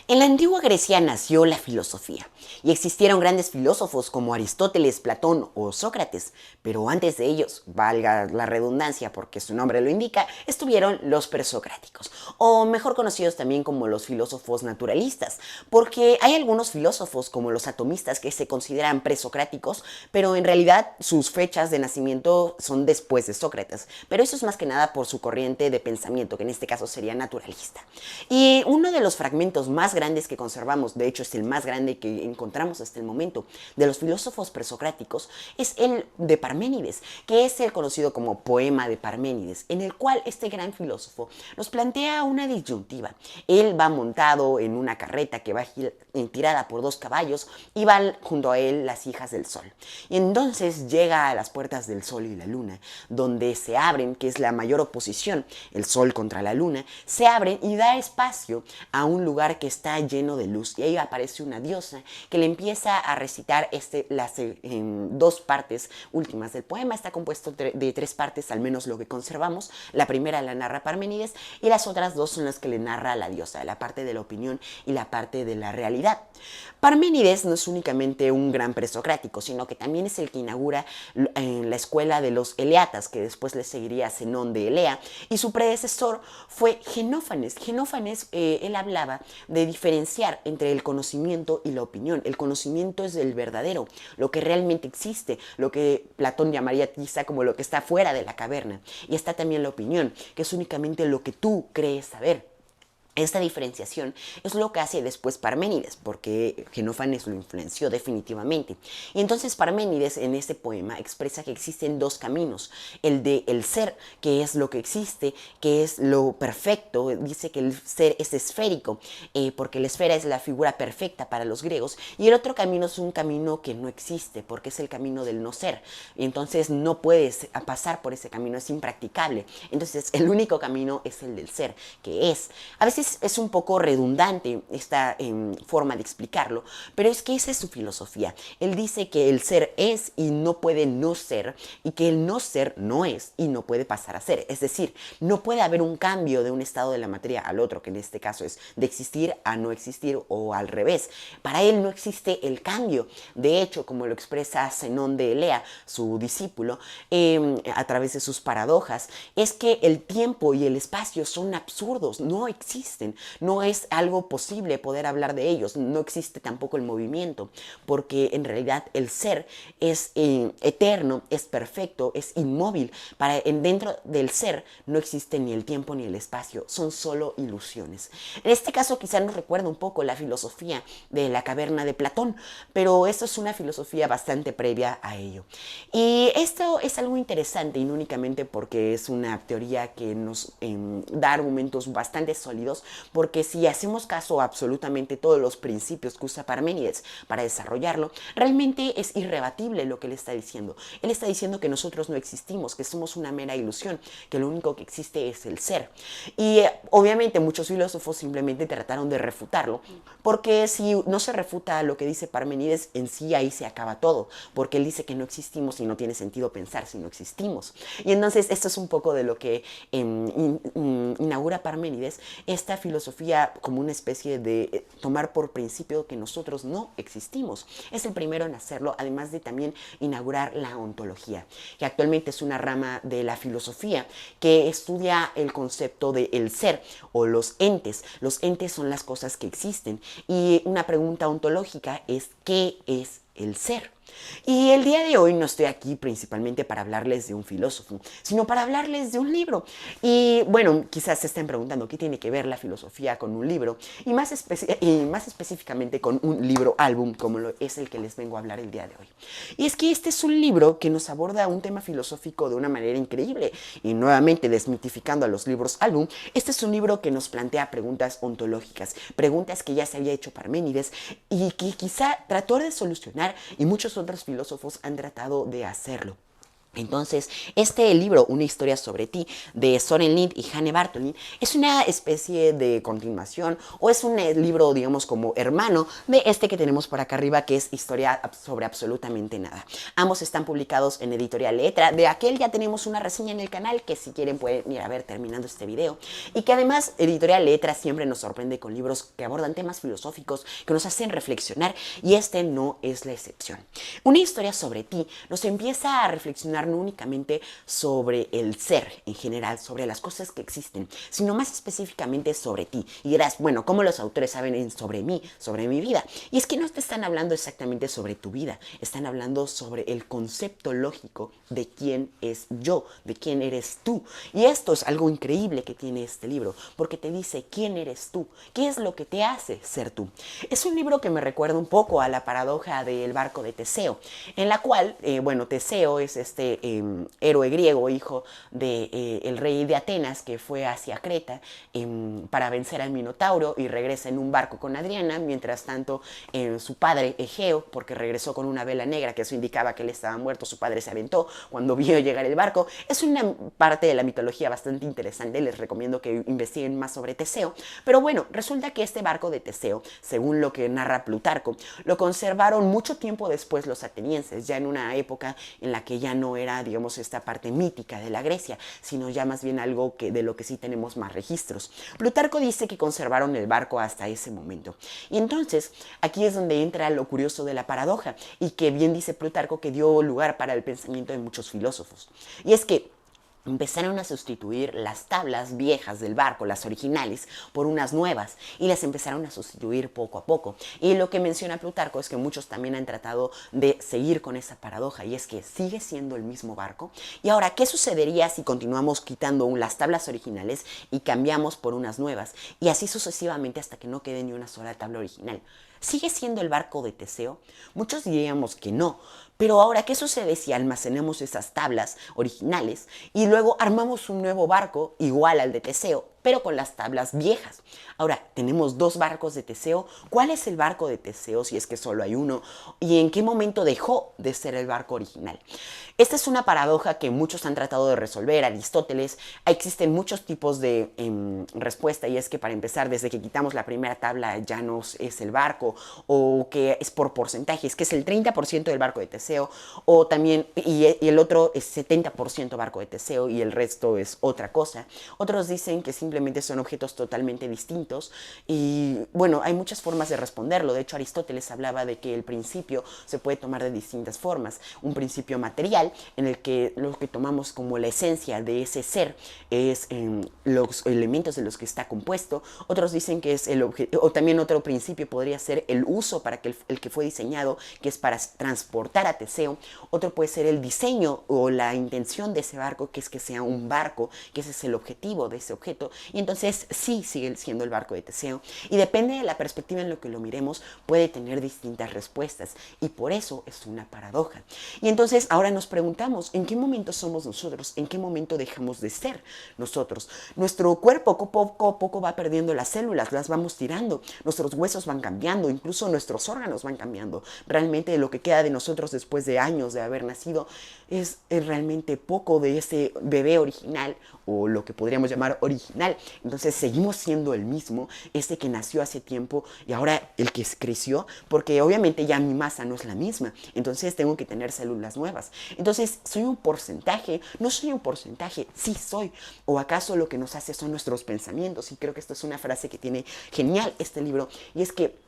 En la antigua Grecia nació la filosofía y existieron grandes filósofos como Aristóteles, Platón o Sócrates, pero antes de ellos, valga la redundancia porque su nombre lo indica, estuvieron los presocráticos, o mejor conocidos también como los filósofos naturalistas, porque hay algunos filósofos como los atomistas que se consideran presocráticos, pero en realidad sus fechas de nacimiento son después de Sócrates, pero eso es más que nada por su corriente de pensamiento, que en este caso sería naturalista. Y uno de los fragmentos más grandes que conservamos, de hecho es el más grande que encontramos hasta el momento, de los filósofos presocráticos, es el de Parménides, que es el conocido como Poema de Parménides, en el cual este gran filósofo nos plantea una disyuntiva. Él va montado en una carreta que va tirada por 2 caballos y van junto a él las hijas del sol. Y entonces llega a las puertas del sol y la luna, donde se abren, que es la mayor oposición, el sol contra la luna, se abren y da espacio a un lugar que está lleno de luz, y ahí aparece una diosa que le empieza a recitar las 2 partes últimas del poema. Está compuesto de 3 partes, al menos lo que conservamos. La primera la narra Parménides y las otras 2 son las que le narra la diosa, la parte de la opinión y la parte de la realidad. Parménides no es únicamente un gran presocrático, sino que también es el que inaugura la escuela de los eleatas, que después le seguiría Zenón de Elea, y su predecesor fue Genófanes. Genófanes, él hablaba de diferenciar entre el conocimiento y la opinión. El conocimiento es el verdadero, lo que realmente existe, lo que Platón llamaría quizá como lo que está fuera de la caverna. Y está también la opinión, que es únicamente lo que tú crees saber. Esta diferenciación es lo que hace después Parménides, porque Genófanes lo influenció definitivamente. Y entonces Parménides en este poema expresa que existen 2 caminos. El de el ser, que es lo que existe, que es lo perfecto. Dice que el ser es esférico, porque la esfera es la figura perfecta para los griegos. Y el otro camino es un camino que no existe, porque es el camino del no ser. Y entonces no puedes pasar por ese camino, es impracticable. Entonces el único camino es el del ser, que es. A veces es un poco redundante esta forma de explicarlo, pero es que esa es su filosofía. Él dice que el ser es y no puede no ser, y que el no ser no es y no puede pasar a ser. Es decir, no puede haber un cambio de un estado de la materia al otro, que en este caso es de existir a no existir o al revés. Para él no existe el cambio. De hecho, como lo expresa Zenón de Elea, su discípulo, a través de sus paradojas, es que el tiempo y el espacio son absurdos, no existen. No es algo posible poder hablar de ellos. No existe tampoco el movimiento, porque en realidad el ser es eterno, es perfecto, es inmóvil. Dentro del ser no existe ni el tiempo ni el espacio, son solo ilusiones. En este caso quizá nos recuerda un poco la filosofía de la caverna de Platón, pero esto es una filosofía bastante previa a ello. Y esto es algo interesante, y no únicamente porque es una teoría que nos da argumentos bastante sólidos, porque si hacemos caso a absolutamente todos los principios que usa Parménides para desarrollarlo, realmente es irrebatible lo que él está diciendo. Él está diciendo que nosotros no existimos, que somos una mera ilusión, que lo único que existe es el ser. Y obviamente muchos filósofos simplemente trataron de refutarlo, porque si no se refuta lo que dice Parménides, en sí ahí se acaba todo, porque él dice que no existimos y no tiene sentido pensar si no existimos. Y entonces esto es un poco de lo que inaugura Parménides, esta filosofía como una especie de tomar por principio que nosotros no existimos. Es el primero en hacerlo, además de también inaugurar la ontología, que actualmente es una rama de la filosofía que estudia el concepto del ser o los entes. Los entes son las cosas que existen, y una pregunta ontológica es ¿qué es el ser? Y el día de hoy no estoy aquí principalmente para hablarles de un filósofo, sino para hablarles de un libro. Y bueno, quizás se estén preguntando qué tiene que ver la filosofía con un libro, y más específicamente con un libro álbum como es el que les vengo a hablar el día de hoy. Y es que este es un libro que nos aborda un tema filosófico de una manera increíble, y nuevamente desmitificando a los libros álbum, este es un libro que nos plantea preguntas ontológicas, preguntas que ya se había hecho Parménides y que quizá trató de solucionar, y muchos otros filósofos han tratado de hacerlo. Entonces, este libro, Una historia sobre ti, de Soren Lind y Hanne Bartholin, es una especie de continuación o es un libro, digamos, como hermano de este que tenemos por acá arriba, que es Historia sobre absolutamente nada. Ambos están publicados en Editorial Letra. De aquel ya tenemos una reseña en el canal que si quieren pueden ir a ver terminando este video. Y que además Editorial Letra siempre nos sorprende con libros que abordan temas filosóficos, que nos hacen reflexionar, y este no es la excepción. Una historia sobre ti nos empieza a reflexionar no únicamente sobre el ser en general, sobre las cosas que existen, sino más específicamente sobre ti. Y dirás, bueno, ¿cómo los autores saben sobre mí, sobre mi vida? Y es que no te están hablando exactamente sobre tu vida, están hablando sobre el concepto lógico de quién es yo, de quién eres tú. Y esto es algo increíble que tiene este libro, porque te dice quién eres tú, qué es lo que te hace ser tú. Es un libro que me recuerda un poco a la paradoja del barco de Teseo, en la cual, bueno, Teseo es este héroe griego, hijo de el rey de Atenas, que fue hacia Creta para vencer al Minotauro y regresa en un barco con Adriana. Mientras tanto, su padre Egeo, porque regresó con una vela negra, que eso indicaba que él estaba muerto, su padre se aventó cuando vio llegar el barco. Es una parte de la mitología bastante interesante, les recomiendo que investiguen más sobre Teseo. Pero bueno, resulta que este barco de Teseo, según lo que narra Plutarco, lo conservaron mucho tiempo después los atenienses, ya en una época en la que ya no era, digamos, esta parte mítica de la Grecia, sino ya más bien algo que de lo que sí tenemos más registros. Plutarco dice que conservaron el barco hasta ese momento. Y entonces, aquí es donde entra lo curioso de la paradoja, y que bien dice Plutarco que dio lugar para el pensamiento de muchos filósofos. Y es que empezaron a sustituir las tablas viejas del barco, las originales, por unas nuevas, y las empezaron a sustituir poco a poco. Y lo que menciona Plutarco es que muchos también han tratado de seguir con esa paradoja, y es que sigue siendo el mismo barco. Y ahora, ¿qué sucedería si continuamos quitando las tablas originales y cambiamos por unas nuevas? Y así sucesivamente hasta que no quede ni una sola tabla original. ¿Sigue siendo el barco de Teseo? Muchos diríamos que no. Pero ahora, ¿qué sucede si almacenamos esas tablas originales y luego armamos un nuevo barco igual al de Teseo, pero con las tablas viejas? Ahora, tenemos dos barcos de Teseo. ¿Cuál es el barco de Teseo si es que solo hay uno? ¿Y en qué momento dejó de ser el barco original? Esta es una paradoja que muchos han tratado de resolver. Aristóteles, existen muchos tipos de respuesta, y es que para empezar, desde que quitamos la primera tabla ya no es el barco, o que es por porcentajes, que es el 30% del barco de Teseo, o también, y el otro es 70% barco de Teseo y el resto es otra cosa. Otros dicen que simplemente son objetos totalmente distintos, y bueno, hay muchas formas de responderlo. De hecho, Aristóteles hablaba de que el principio se puede tomar de distintas formas. Un principio material, en el que lo que tomamos como la esencia de ese ser es los elementos de los que está compuesto. Otros dicen que es el objeto, o también otro principio podría ser el uso para que el que fue diseñado, que es para transportar a Teseo. Otro puede ser el diseño o la intención de ese barco, que es que sea un barco, que ese es el objetivo de ese objeto. Y entonces sí sigue siendo el barco de Teseo. Y depende de la perspectiva en la que lo miremos, puede tener distintas respuestas. Y por eso es una paradoja. Y entonces ahora nos preguntamos, ¿en qué momento somos nosotros? ¿En qué momento dejamos de ser nosotros? Nuestro cuerpo poco a poco va perdiendo las células, las vamos tirando. Nuestros huesos van cambiando, incluso nuestros órganos van cambiando. Realmente lo que queda de nosotros después de años de haber nacido es realmente poco de ese bebé original, o lo que podríamos llamar original. Entonces seguimos siendo el mismo, ese que nació hace tiempo y ahora el que creció, porque obviamente ya mi masa no es la misma. Entonces tengo que tener células nuevas. Entonces, ¿soy un porcentaje? No soy un porcentaje, sí soy. ¿O acaso lo que nos hace son nuestros pensamientos? Y creo que esto es una frase que tiene genial este libro, y es que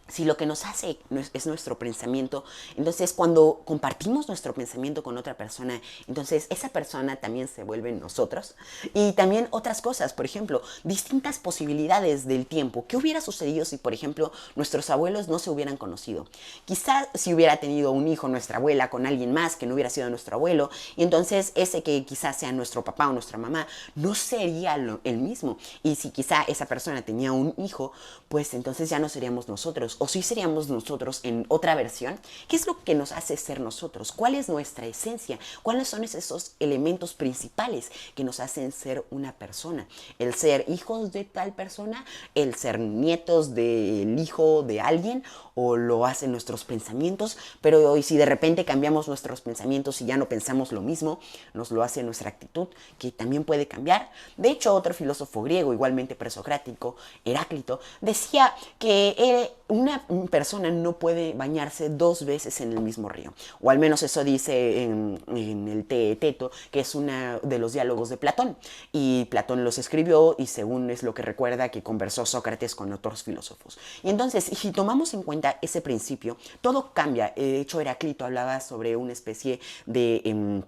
si lo que nos hace es nuestro pensamiento, entonces cuando compartimos nuestro pensamiento con otra persona, entonces esa persona también se vuelve nosotros. Y también otras cosas, por ejemplo, distintas posibilidades del tiempo. ¿Qué hubiera sucedido si, por ejemplo, nuestros abuelos no se hubieran conocido? Quizás si hubiera tenido un hijo nuestra abuela con alguien más que no hubiera sido nuestro abuelo, y entonces ese que quizás sea nuestro papá o nuestra mamá no sería el mismo. Y si quizá esa persona tenía un hijo, pues entonces ya no seríamos nosotros. nosotros o sí seríamos nosotros en otra versión? ¿Qué es lo que nos hace ser nosotros? ¿Cuál es nuestra esencia? ¿Cuáles son esos elementos principales que nos hacen ser una persona? El ser hijos de tal persona, el ser nietos del hijo de alguien, o lo hacen nuestros pensamientos. Pero hoy, si de repente cambiamos nuestros pensamientos y ya no pensamos lo mismo, nos lo hace nuestra actitud, que también puede cambiar. De hecho, otro filósofo griego, igualmente presocrático, Heráclito, decía que una persona no puede bañarse 2 veces en el mismo río, o al menos eso dice en el Teeteto, que es uno de los diálogos de Platón, y Platón los escribió y según es lo que recuerda que conversó Sócrates con otros filósofos. Y entonces, si tomamos en cuenta ese principio, todo cambia. De hecho, Heráclito hablaba sobre una especie de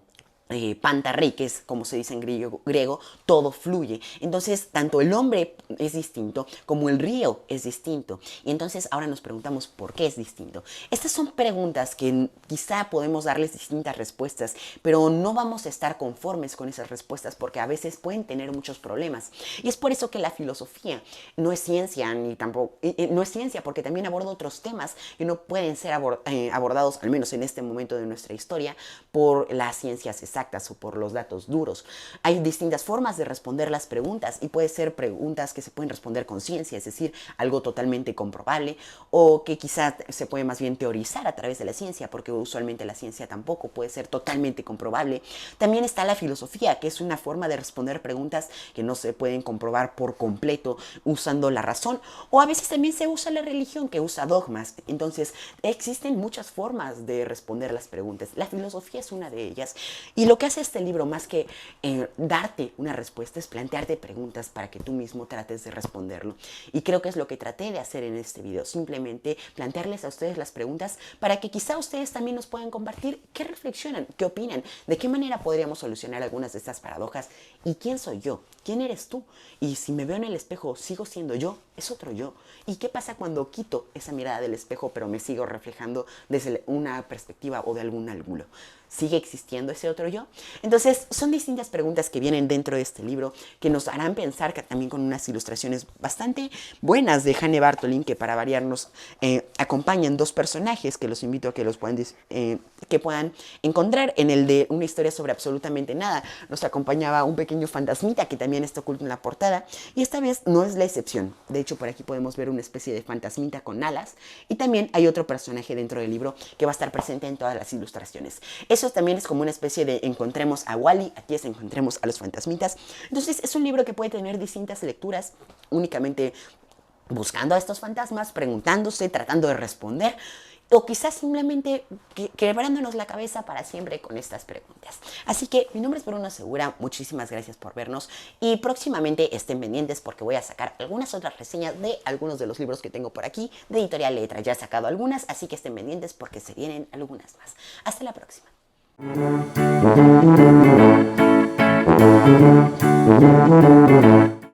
pantarrei, que es como se dice en griego, todo fluye. Entonces, tanto el hombre es distinto como el río es distinto. Y entonces ahora nos preguntamos por qué es distinto. Estas son preguntas que quizá podemos darles distintas respuestas, pero no vamos a estar conformes con esas respuestas porque a veces pueden tener muchos problemas. Y es por eso que la filosofía no es ciencia, ni tampoco no es ciencia, porque también aborda otros temas que no pueden ser abordados, al menos en este momento de nuestra historia, por las ciencias exactas o por los datos duros. Hay distintas formas de responder las preguntas y puede ser preguntas que se pueden responder con ciencia, es decir, algo totalmente comprobable, o que quizá se puede más bien teorizar a través de la ciencia, porque usualmente la ciencia tampoco puede ser totalmente comprobable. También está la filosofía, que es una forma de responder preguntas que no se pueden comprobar por completo usando la razón, o a veces también se usa la religión, que usa dogmas. Entonces, existen muchas formas de responder las preguntas. La filosofía es una de ellas. Y lo que hace este libro, más que darte una respuesta, es plantearte preguntas para que tú mismo trates de responderlo. Y creo que es lo que traté de hacer en este video. Simplemente plantearles a ustedes las preguntas para que quizá ustedes también nos puedan compartir qué reflexionan, qué opinan, de qué manera podríamos solucionar algunas de estas paradojas. ¿Y quién soy yo? ¿Quién eres tú? Y si me veo en el espejo, ¿sigo siendo yo? ¿Es otro yo? ¿Y qué pasa cuando quito esa mirada del espejo, pero me sigo reflejando desde una perspectiva o de algún ángulo? ¿Sigue existiendo ese otro yo? Entonces, son distintas preguntas que vienen dentro de este libro que nos harán pensar, que también con unas ilustraciones bastante buenas de Hanne Bartholin, que para variar nos acompañan 2 personajes que los invito a que los puedan encontrar. En el de Una historia sobre absolutamente nada nos acompañaba un pequeño fantasmita que también está oculto en la portada, y esta vez no es la excepción. De hecho, por aquí podemos ver una especie de fantasmita con alas, y también hay otro personaje dentro del libro que va a estar presente en todas las ilustraciones. Eso también es como una especie de encontremos a Wally, aquí es encontremos a los fantasmitas. Entonces es un libro que puede tener distintas lecturas, únicamente buscando a estos fantasmas, preguntándose, tratando de responder, o quizás simplemente quebrándonos la cabeza para siempre con estas preguntas. Así que mi nombre es Bruno Segura, muchísimas gracias por vernos y próximamente estén pendientes porque voy a sacar algunas otras reseñas de algunos de los libros que tengo por aquí de Editorial Letra. Ya he sacado algunas, así que estén pendientes porque se vienen algunas más. Hasta la próxima. Thank you.